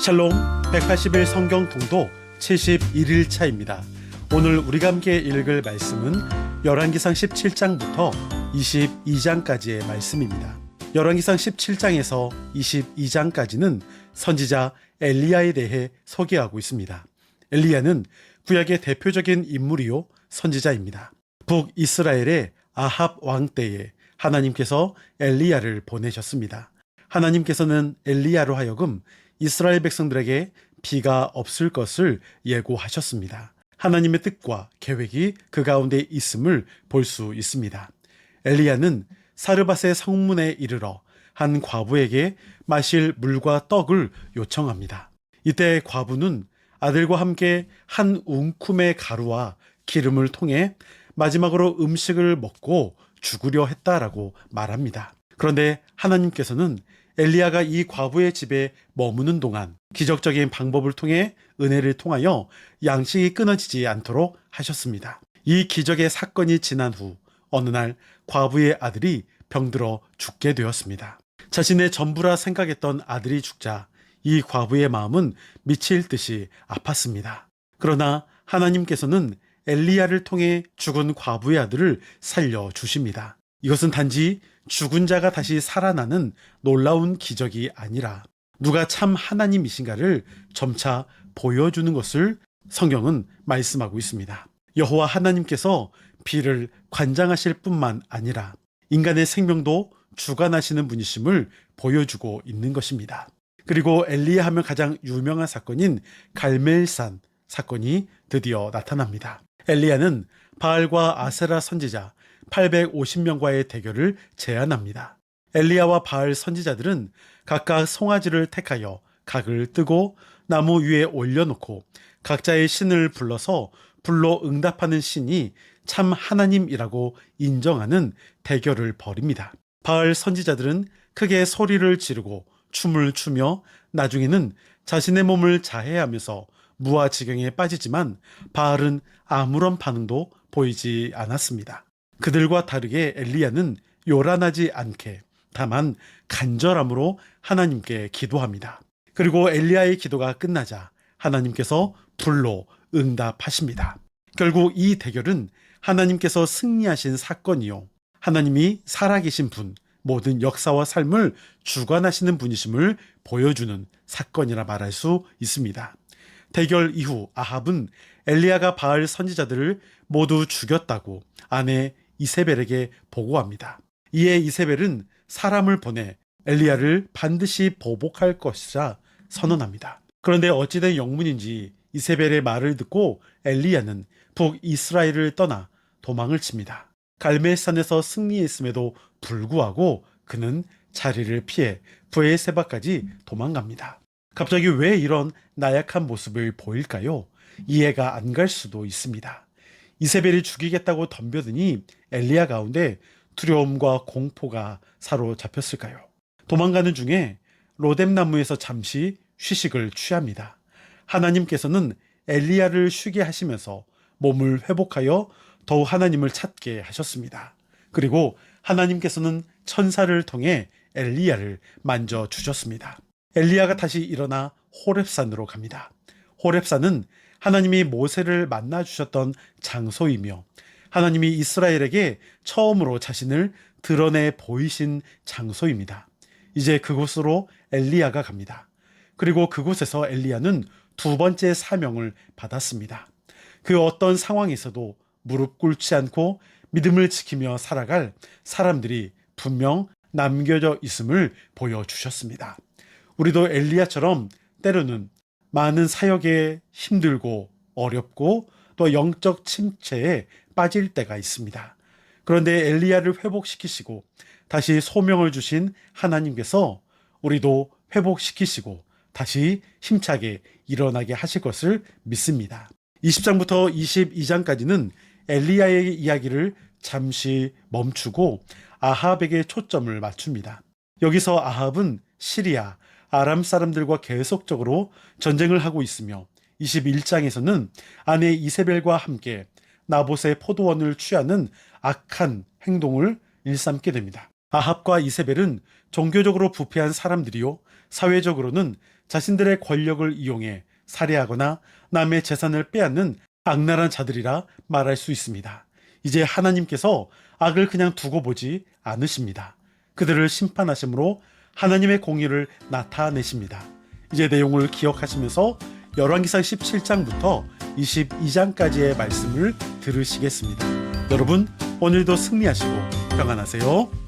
샬롬 180일 성경 통독 71일차입니다. 오늘 우리가 함께 읽을 말씀은 열왕기상 17장부터 22장까지의 말씀입니다. 열왕기상 17장에서 22장까지는 선지자 엘리야에 대해 소개하고 있습니다. 엘리야는 구약의 대표적인 인물이요 선지자입니다. 북이스라엘의 아합 왕 때에 하나님께서 엘리야를 보내셨습니다. 하나님께서는 엘리야로 하여금 이스라엘 백성들에게 비가 없을 것을 예고하셨습니다. 하나님의 뜻과 계획이 그 가운데 있음을 볼 수 있습니다. 엘리야는 사르밧의 성문에 이르러 한 과부에게 마실 물과 떡을 요청합니다. 이때 과부는 아들과 함께 한 웅큼의 가루와 기름을 통해 마지막으로 음식을 먹고 죽으려 했다라고 말합니다. 그런데 하나님께서는 엘리야가 이 과부의 집에 머무는 동안 기적적인 방법을 통해 은혜를 통하여 양식이 끊어지지 않도록 하셨습니다. 이 기적의 사건이 지난 후 어느 날 과부의 아들이 병들어 죽게 되었습니다. 자신의 전부라 생각했던 아들이 죽자 이 과부의 마음은 미칠 듯이 아팠습니다. 그러나 하나님께서는 엘리야를 통해 죽은 과부의 아들을 살려주십니다. 이것은 단지 죽은 자가 다시 살아나는 놀라운 기적이 아니라 누가 참 하나님이신가를 점차 보여주는 것을 성경은 말씀하고 있습니다. 여호와 하나님께서 비를 관장하실 뿐만 아니라 인간의 생명도 주관하시는 분이심을 보여주고 있는 것입니다. 그리고 엘리야 하면 가장 유명한 사건인 갈멜산 사건이 드디어 나타납니다. 엘리야는 바알과 아세라 선지자 850명과의 대결을 제안합니다. 엘리야와 바알 선지자들은 각각 송아지를 택하여 각을 뜨고 나무 위에 올려놓고 각자의 신을 불러서 불로 응답하는 신이 참 하나님이라고 인정하는 대결을 벌입니다. 바알 선지자들은 크게 소리를 지르고 춤을 추며 나중에는 자신의 몸을 자해하면서 무아지경에 빠지지만 바알은 아무런 반응도 보이지 않았습니다. 그들과 다르게 엘리야는 요란하지 않게 다만 간절함으로 하나님께 기도합니다. 그리고 엘리야의 기도가 끝나자 하나님께서 불로 응답하십니다. 결국 이 대결은 하나님께서 승리하신 사건이요 하나님이 살아계신 분, 모든 역사와 삶을 주관하시는 분이심을 보여주는 사건이라 말할 수 있습니다. 대결 이후 아합은 엘리야가 바알 선지자들을 모두 죽였다고 아내 이세벨에게 보고합니다. 이에 이세벨은 사람을 보내 엘리야를 반드시 보복할 것이라 선언합니다. 그런데 어찌된 영문인지 이세벨의 말을 듣고 엘리야는 북이스라엘을 떠나 도망을 칩니다. 갈멜산에서 승리했음에도 불구하고 그는 자리를 피해 브에세바까지 도망갑니다. 갑자기 왜 이런 나약한 모습을 보일까요? 이해가 안 갈 수도 있습니다. 이세벨이 죽이겠다고 덤벼드니 엘리야 가운데 두려움과 공포가 사로잡혔을까요? 도망가는 중에 로뎀나무에서 잠시 휴식을 취합니다. 하나님께서는 엘리야를 쉬게 하시면서 몸을 회복하여 더욱 하나님을 찾게 하셨습니다. 그리고 하나님께서는 천사를 통해 엘리야를 만져주셨습니다. 엘리야가 다시 일어나 호렙산으로 갑니다. 호렙산은 하나님이 모세를 만나주셨던 장소이며 하나님이 이스라엘에게 처음으로 자신을 드러내 보이신 장소입니다. 이제 그곳으로 엘리야가 갑니다. 그리고 그곳에서 엘리야는 두 번째 사명을 받았습니다. 그 어떤 상황에서도 무릎 꿇지 않고 믿음을 지키며 살아갈 사람들이 분명 남겨져 있음을 보여주셨습니다. 우리도 엘리야처럼 때로는 많은 사역에 힘들고 어렵고 또 영적 침체에 빠질 때가 있습니다. 그런데 엘리야를 회복시키시고 다시 소명을 주신 하나님께서 우리도 회복시키시고 다시 힘차게 일어나게 하실 것을 믿습니다. 20장부터 22장까지는 엘리야의 이야기를 잠시 멈추고 아합에게 초점을 맞춥니다. 여기서 아합은 시리아, 아람 사람들과 계속적으로 전쟁을 하고 있으며 21장에서는 아내 이세벨과 함께 나봇의 포도원을 취하는 악한 행동을 일삼게 됩니다. 아합과 이세벨은 종교적으로 부패한 사람들이요, 사회적으로는 자신들의 권력을 이용해 살해하거나 남의 재산을 빼앗는 악랄한 자들이라 말할 수 있습니다. 이제 하나님께서 악을 그냥 두고 보지 않으십니다. 그들을 심판하심으로 하나님의 공의를 나타내십니다. 이제 내용을 기억하시면서 열왕기상 17장부터 22장까지의 말씀을 들으시겠습니다. 여러분, 오늘도 승리하시고 평안하세요.